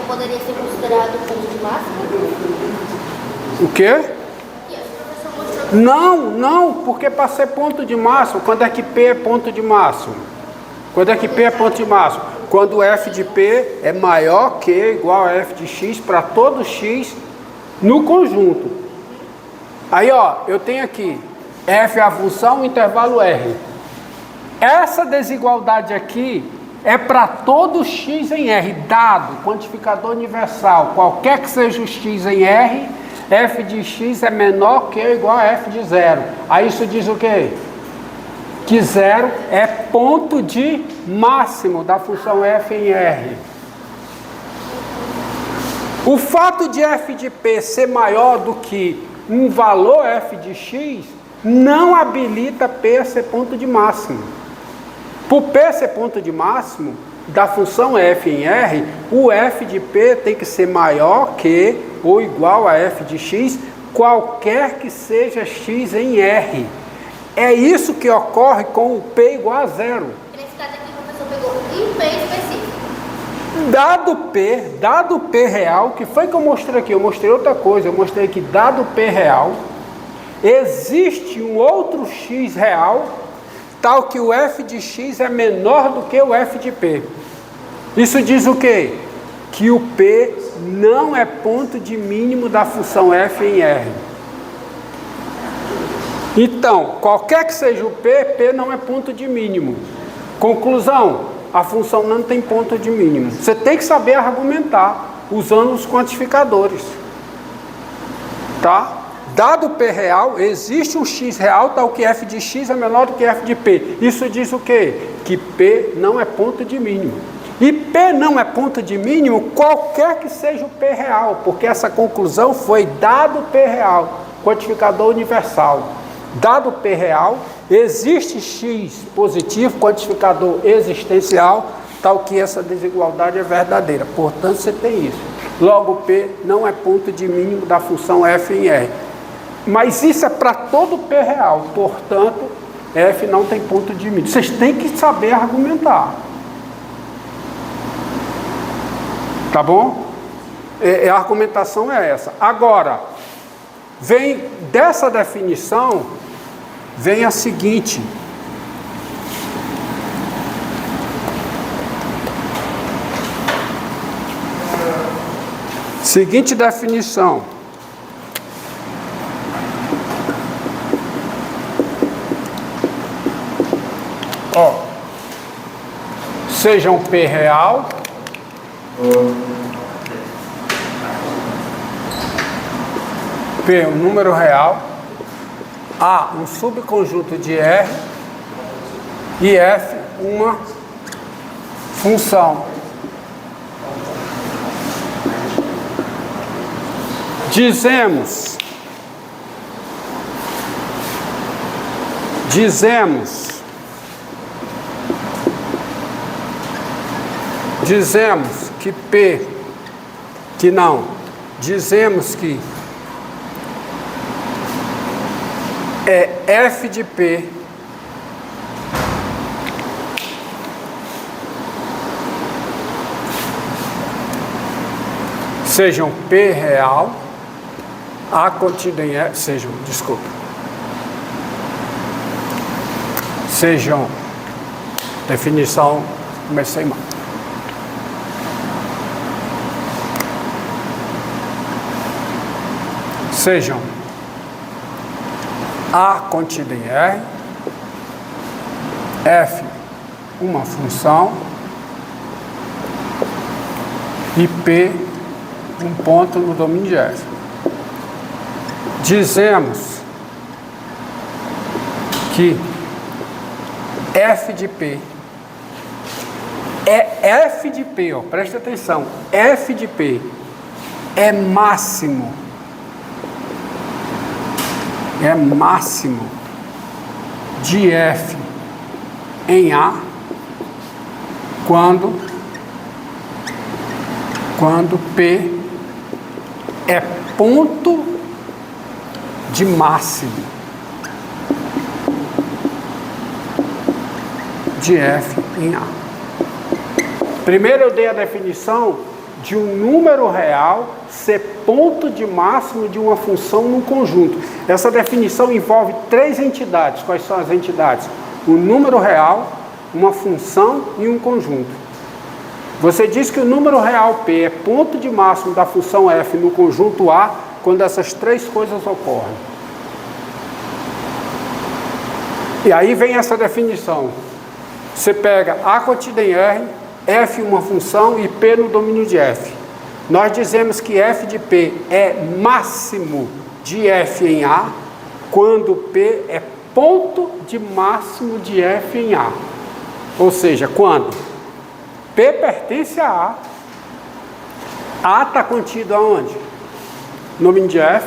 poderia ser considerado ponto de máximo? O quê? Não, porque para ser ponto de máximo, quando é que P é ponto de máximo? Quando é que P é ponto de máximo? Quando o F de P é maior que igual a F de X para todo X no conjunto. Aí, ó, eu tenho aqui F é a função, intervalo R. Essa desigualdade aqui é para todo X em R, dado, quantificador universal, qualquer que seja o X em R, F de X é menor que ou igual a F de zero. Aí isso diz o quê? Que zero é ponto de máximo da função F em R. O fato de F de P ser maior do que um valor F de X não habilita P a ser ponto de máximo. Por P ser ponto de máximo da função F em R, o F de P tem que ser maior que ou igual a F de X, qualquer que seja X em R. É isso que ocorre com o P igual a zero. Nesse caso aqui, o professor pegou um P específico. Dado P real, que foi que eu mostrei aqui? Eu mostrei outra coisa, eu mostrei que dado P real, existe um outro X real, tal que o F de X é menor do que o F de P. Isso diz o quê? Que o P não é ponto de mínimo da função F em R. Então, qualquer que seja o P, P não é ponto de mínimo. Conclusão, a função não tem ponto de mínimo. Você tem que saber argumentar usando os quantificadores. Tá? Dado P real, existe um X real, tal que F de X é menor do que F de P. Isso diz o quê? Que P não é ponto de mínimo. E P não é ponto de mínimo qualquer que seja o P real, porque essa conclusão foi dado P real, quantificador universal. Dado P real, existe X positivo, quantificador existencial, tal que essa desigualdade é verdadeira. Portanto, você tem isso. Logo, P não é ponto de mínimo da função F em R. Mas isso é para todo P real, portanto, F não tem ponto de mínimo. Vocês têm que saber argumentar. Tá bom? A argumentação é essa. Agora, vem dessa definição, vem a seguinte. Seguinte definição. Ó, seja um P real, P um número real, A um subconjunto de R e F uma função. Dizemos que P, que não, dizemos que é F de P sejam P real, A contido em F, sejam, definição, comecei mal. Sejam A contido em R, F uma função e P um ponto no domínio de F. Dizemos que F de P é F de P, ó, presta atenção, F de P é máximo de F em A quando P é ponto de máximo de F em A. Primeiro eu dei a definição de um número real ser ponto de máximo de uma função num conjunto. Essa definição envolve 3 entidades. Quais são as entidades? O número real, uma função e um conjunto. Você diz que o número real P é ponto de máximo da função f no conjunto A quando essas 3 coisas ocorrem. E aí vem essa definição. Você pega A contida em R, f uma função e P no domínio de f. Nós dizemos que f de P é máximo de f em A quando P é ponto de máximo de f em A. Ou seja, quando P pertence a A está contido aonde? No domínio de f,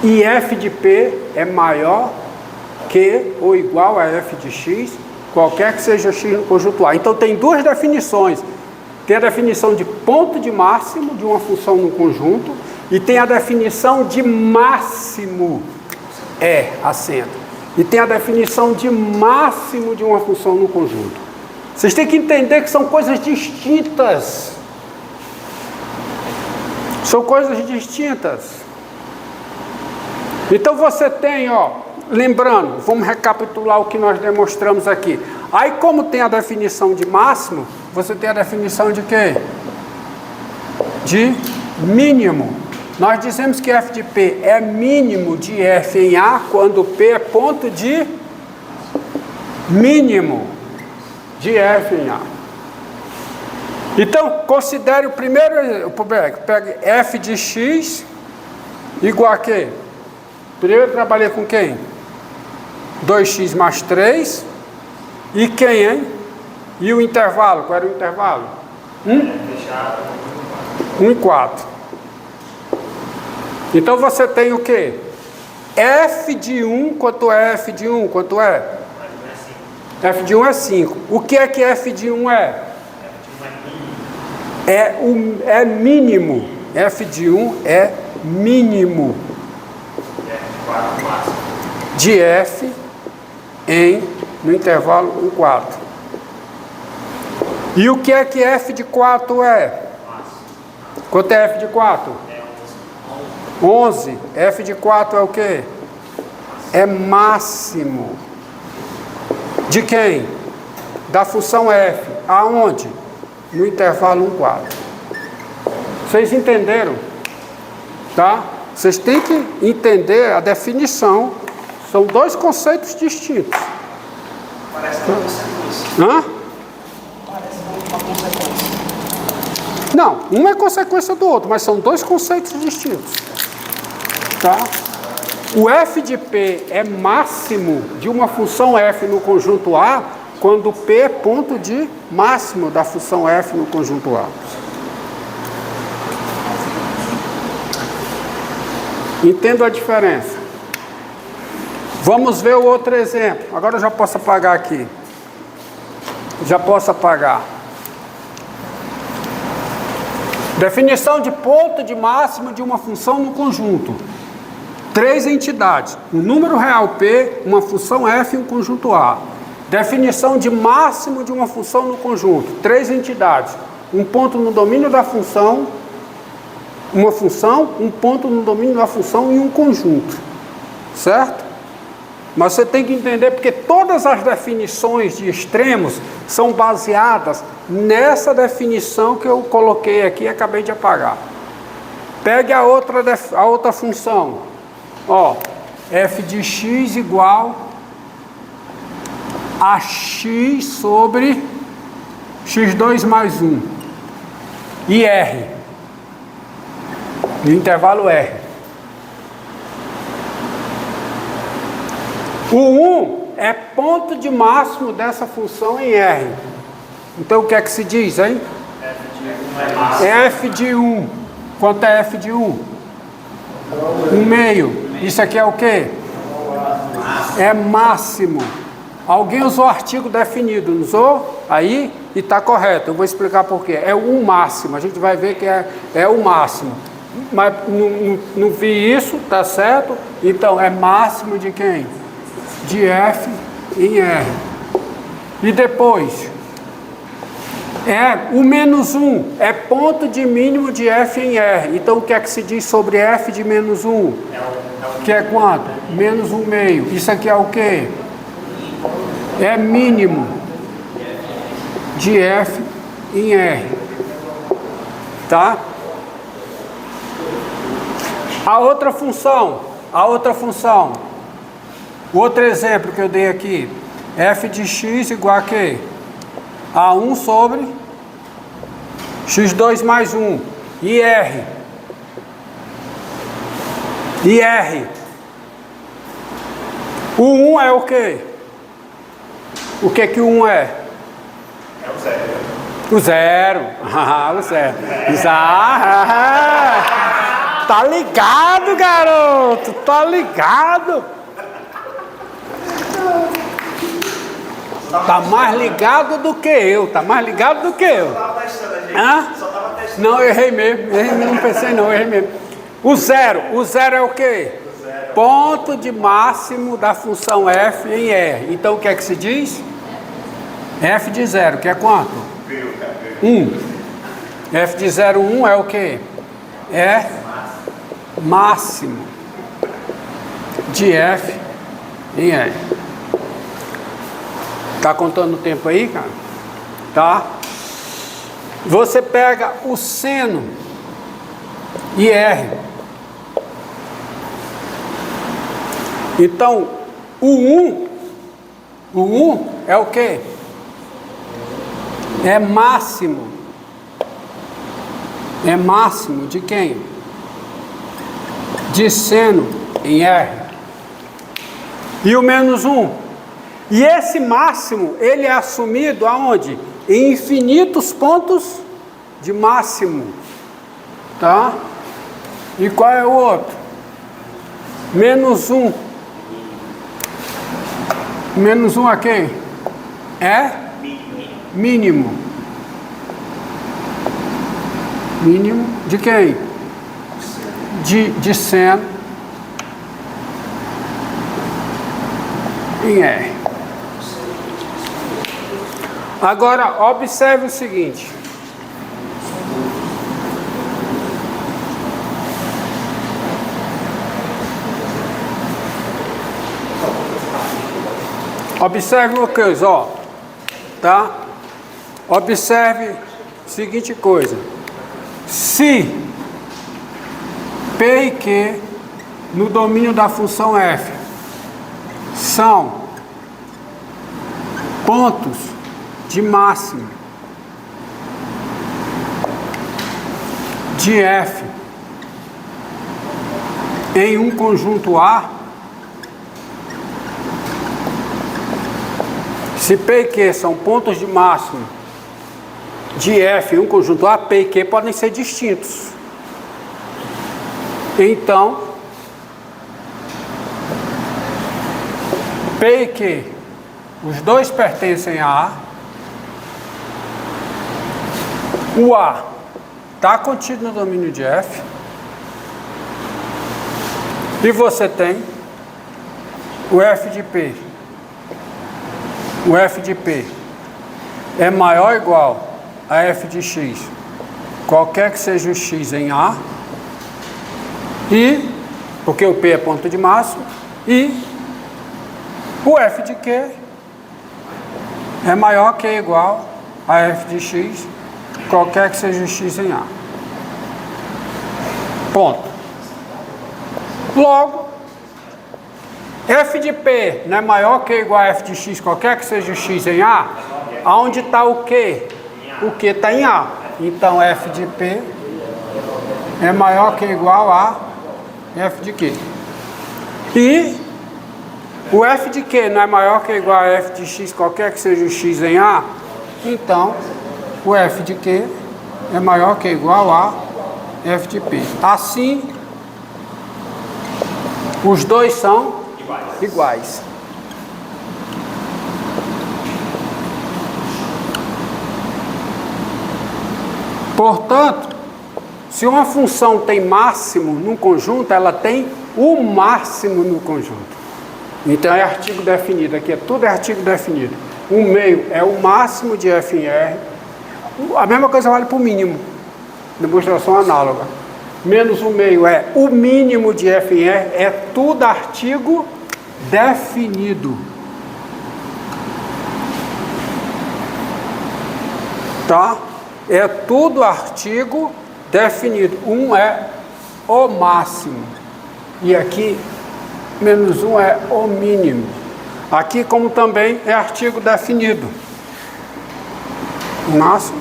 e f de P é maior que ou igual a f de x, qualquer que seja x no conjunto A. Então tem 2 definições. Tem a definição de ponto de máximo de uma função no conjunto e tem a definição de máximo, acento. E tem a definição de máximo de uma função no conjunto. Vocês têm que entender que são coisas distintas. São coisas distintas. Então você tem, lembrando, vamos recapitular o que nós demonstramos aqui. Aí como tem a definição de máximo, você tem a definição de quê? De mínimo. Nós dizemos que f de P é mínimo de f em A quando P é ponto de mínimo de f em A. Então, considere o primeiro, pegue f de x igual a quê? Primeiro eu trabalhei com quem? 2x mais 3. E quem, hein? E o intervalo? Qual era o intervalo? 1 e 4. Então você tem o quê? F de 1, quanto é f de 1? Quanto é? F de 1 é 5. O que é que f de 1 é? É mínimo. F de 1 é mínimo de f no intervalo 1, 4. E o que é que f de 4 é? Quanto é f de 4? 11. F de 4 é o quê? É máximo. De quem? Da função f. Aonde? No intervalo 1, 4. Vocês entenderam? Tá? Vocês têm que entender a definição. São 2 conceitos distintos. Parece uma consequência. Hã? Parece uma consequência. Não, um é consequência do outro, mas são 2 conceitos distintos. Tá? O f de P é máximo de uma função f no conjunto A quando P é ponto de máximo da função f no conjunto A. Entendo a diferença. Vamos ver o outro exemplo. Agora eu já posso apagar aqui. Já posso apagar. Definição de ponto de máximo de uma função no conjunto. 3 entidades. Um número real P, uma função f e um conjunto A. Definição de máximo de uma função no conjunto. 3 entidades. Um ponto no domínio da função, uma função, um ponto no domínio da função e um conjunto. Certo? Mas você tem que entender porque todas as definições de extremos são baseadas nessa definição que eu coloquei aqui e acabei de apagar. Pegue a outra função. F de x igual a x sobre x2 mais 1. E R. E intervalo R. O 1 é ponto de máximo dessa função em R. Então o que é que se diz, hein? F de 1. Quanto é F de 1? 1/2. Isso aqui é o quê? É máximo. Alguém usou artigo definido, não usou? Aí, e está correto. Eu vou explicar por quê. É o máximo. A gente vai ver que é o máximo. Mas não vi isso, tá certo? Então, é máximo de quem? De F em R. E depois? O menos 1 é ponto de mínimo de f em R. Então o que é que se diz sobre f de menos 1? Que é quanto? Menos 1 meio. Isso aqui é o quê? É mínimo de f em R. Tá? A outra função, o outro exemplo que eu dei aqui, f de x igual a quê? A 1 sobre x2 mais 1. E R? E R? O 1 é o quê? O que que o 1 é? É o zero. O zero. Ah, o zero. Tá ligado, garoto? Tá ligado? Tá mais ligado do que eu. Tá mais ligado do que eu. Só tava testando a gente. Hã? Só tava testando. Não, eu errei mesmo. Não pensei não, errei mesmo. O zero é o quê? Ponto de máximo da função f em R. Então o que é que se diz? F de zero, que é quanto? 1. F de 0, 1 é o quê? É máximo de f em R. Tá contando o tempo aí, cara? Tá? Você pega o seno e R. Então, o 1 é o quê? É máximo. É máximo de quem? De seno em R. E o menos 1? E esse máximo, ele é assumido aonde? Em infinitos pontos de máximo. Tá? E qual é o outro? Menos 1. Menos 1 a quem? É? Mínimo. Mínimo de quem? De seno em R. Agora, observe o seguinte. Observe uma coisa, ó. Tá? Observe a seguinte coisa. Se P e Q no domínio da função f são pontos de máximo de f em um conjunto A, se P e Q são pontos de máximo de f em um conjunto A, P e Q podem ser distintos. Então, P e Q, os dois pertencem a A. O A está contido no domínio de F. E você tem o F de P. O F de P é maior ou igual a F de X, qualquer que seja o X em A. E, porque o P é ponto de máximo, e o F de Q é maior que ou igual a F de X, qualquer que seja o X em A. Ponto. Logo, F de P não é maior que ou igual a F de X, qualquer que seja o X em A, aonde está o Q? O Q está em A. Então, F de P é maior que ou igual a F de Q. E o F de Q não é maior que ou igual a F de X, qualquer que seja o X em A. Então, o F de Q é maior que ou igual a F de P. Assim, os dois são iguais. Portanto, se uma função tem máximo num conjunto, ela tem o máximo no conjunto. Então é artigo definido, aqui tudo é artigo definido. O meio é o máximo de f em R, A mesma coisa vale para o mínimo. Demonstração análoga. Menos o meio é o mínimo de F em E, é tudo artigo definido. Tá? É tudo artigo definido. 1 é o máximo. E aqui, menos 1 é o mínimo. Aqui, como também é artigo definido. Máximo.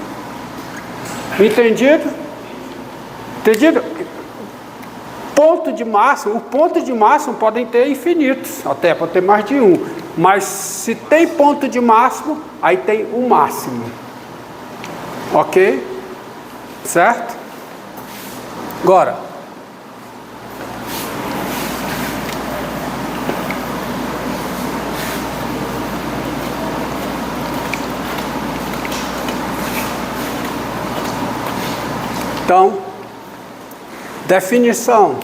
Entendido? Entendido? Ponto de máximo. O ponto de máximo podem ter infinitos. Até pode ter mais de um. Mas se tem ponto de máximo, aí tem o máximo. Ok? Certo? Agora, então, definição.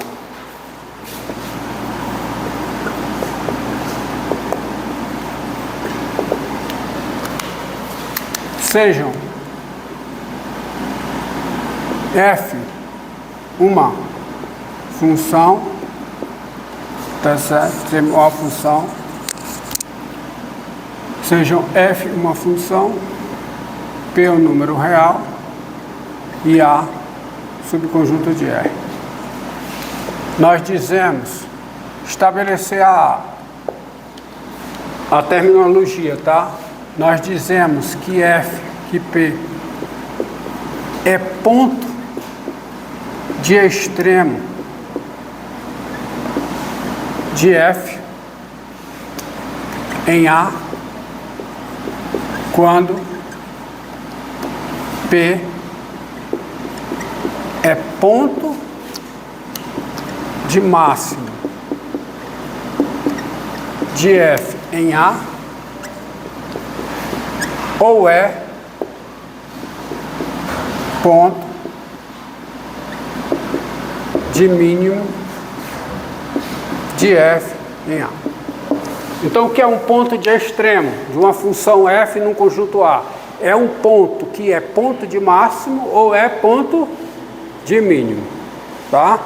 Sejam F uma função, tá certo? Tem uma função. Sejam F uma função, P um número real e A subconjunto de R. Nós dizemos, estabelecer a terminologia, tá? Nós dizemos que F, que P é ponto de extremo de F em A quando P é ponto de máximo de F em A ou é ponto de mínimo de F em A. Então, o que é um ponto de extremo de uma função F num conjunto A? É um ponto que é ponto de máximo ou é ponto de mínimo, tá?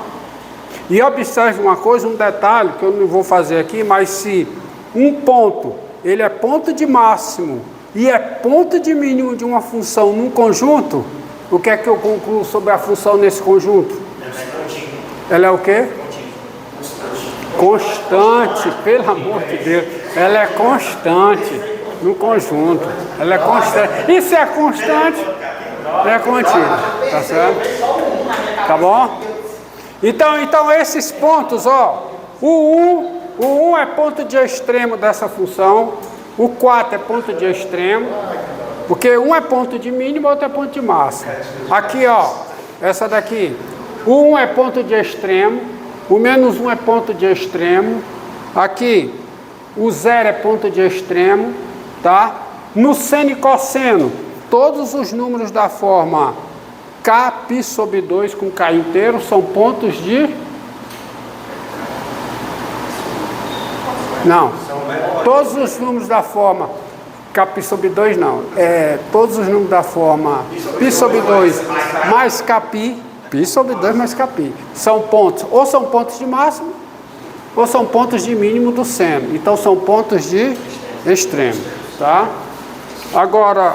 E observe uma coisa, um detalhe que eu não vou fazer aqui, mas se um ponto, ele é ponto de máximo e é ponto de mínimo de uma função num conjunto, o que é que eu concluo sobre a função nesse conjunto? Ela é o quê? Constante, pelo amor de Deus. Ela é constante no conjunto. Ela é constante. E se é constante, é contínua. Tá certo? Tá bom? Então esses pontos, ó. O 1 é ponto de extremo dessa função. O 4 é ponto de extremo. Porque um é ponto de mínimo, outro é ponto de máximo. Aqui, ó. Essa daqui. O 1 é ponto de extremo, o menos 1 é ponto de extremo, aqui o 0 é ponto de extremo, tá? No seno e cosseno, todos os números da forma Kπ sobre 2 com K inteiro são pontos de... Não, todos os números da forma Kπ sobre 2 não, todos os números da forma π sobre 2 mais Kπ, π sobre 2 mais Kπ. São pontos, ou são pontos de máximo, ou são pontos de mínimo do seno. Então são pontos de extremo, tá? Agora,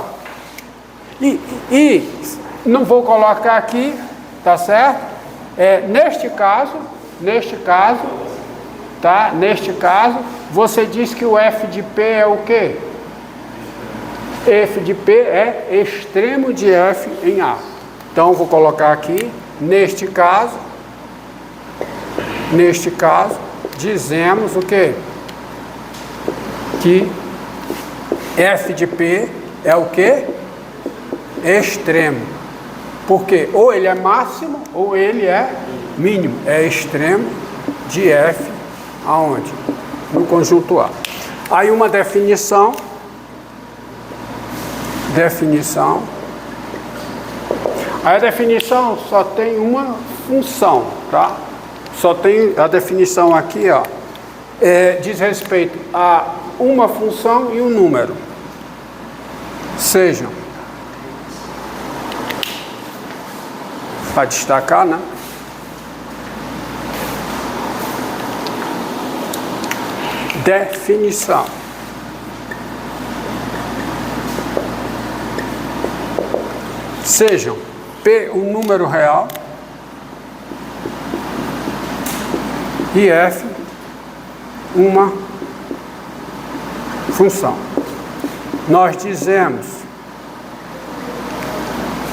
e não vou colocar aqui, tá certo? Neste caso, tá? Neste caso, você diz que o f de P é o quê? F de P é extremo de F em A. Então, vou colocar aqui, neste caso, dizemos o quê? Que F de P é o quê? Extremo. Porque ou ele é máximo ou ele é mínimo. É extremo de F aonde? No conjunto A. Aí uma definição. Aí a definição só tem uma função, tá? Só tem a definição aqui, ó. Diz respeito a uma função e um número. Sejam para destacar, né? Definição. Sejam P um número real e F uma função. Nós dizemos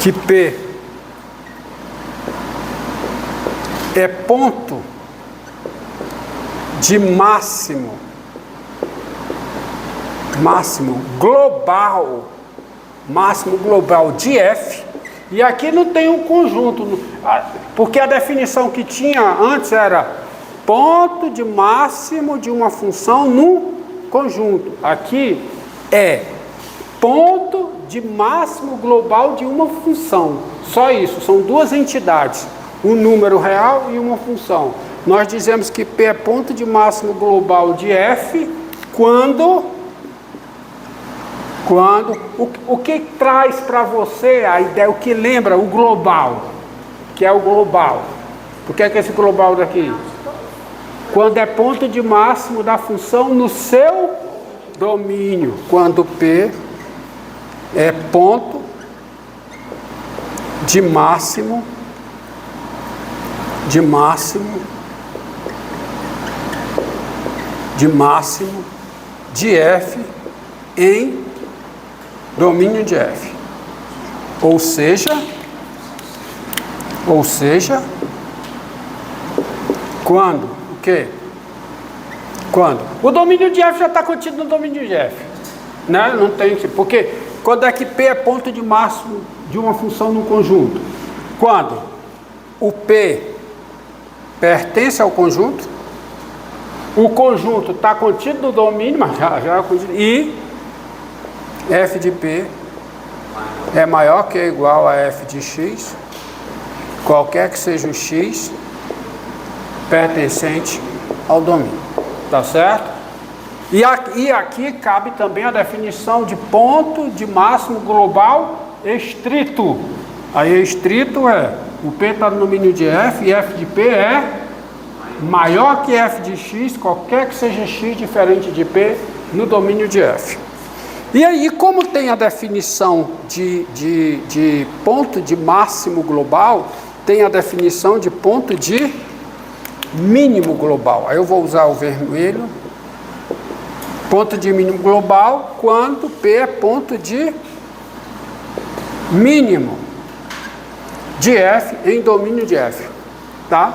que P é ponto de máximo global de F, e aqui não tem um conjunto, porque a definição que tinha antes era ponto de máximo de uma função num conjunto. Aqui é ponto de máximo global de uma função. Só isso, são duas entidades, um número real e uma função. Nós dizemos que P é ponto de máximo global de F quando o que traz para você a ideia, o que lembra o global, que é o global. O que é esse global daqui? Quando é ponto de máximo da função no seu domínio. Quando P é ponto de máximo de F em domínio de F. Ou seja, quando o quê? Quando o domínio de F já está contido no domínio de F, né? Não tem, porque quando é que P é ponto de máximo de uma função num conjunto? Quando o P pertence ao conjunto, o conjunto está contido no domínio, mas já é contido, e F de P é maior que ou igual a F de X, qualquer que seja o X pertencente ao domínio. Tá certo? E aqui cabe também a definição de ponto de máximo global estrito. Aí estrito é, o P está no domínio de F e F de P é maior que F de X, qualquer que seja X diferente de P no domínio de F. E aí, como tem a definição de ponto de máximo global, tem a definição de ponto de mínimo global. Aí eu vou usar o vermelho. Ponto de mínimo global quando P é ponto de mínimo de F em domínio de F. Tá?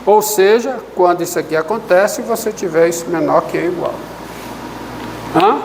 Ou seja, quando isso aqui acontece, você tiver isso menor que ou igual. Hã?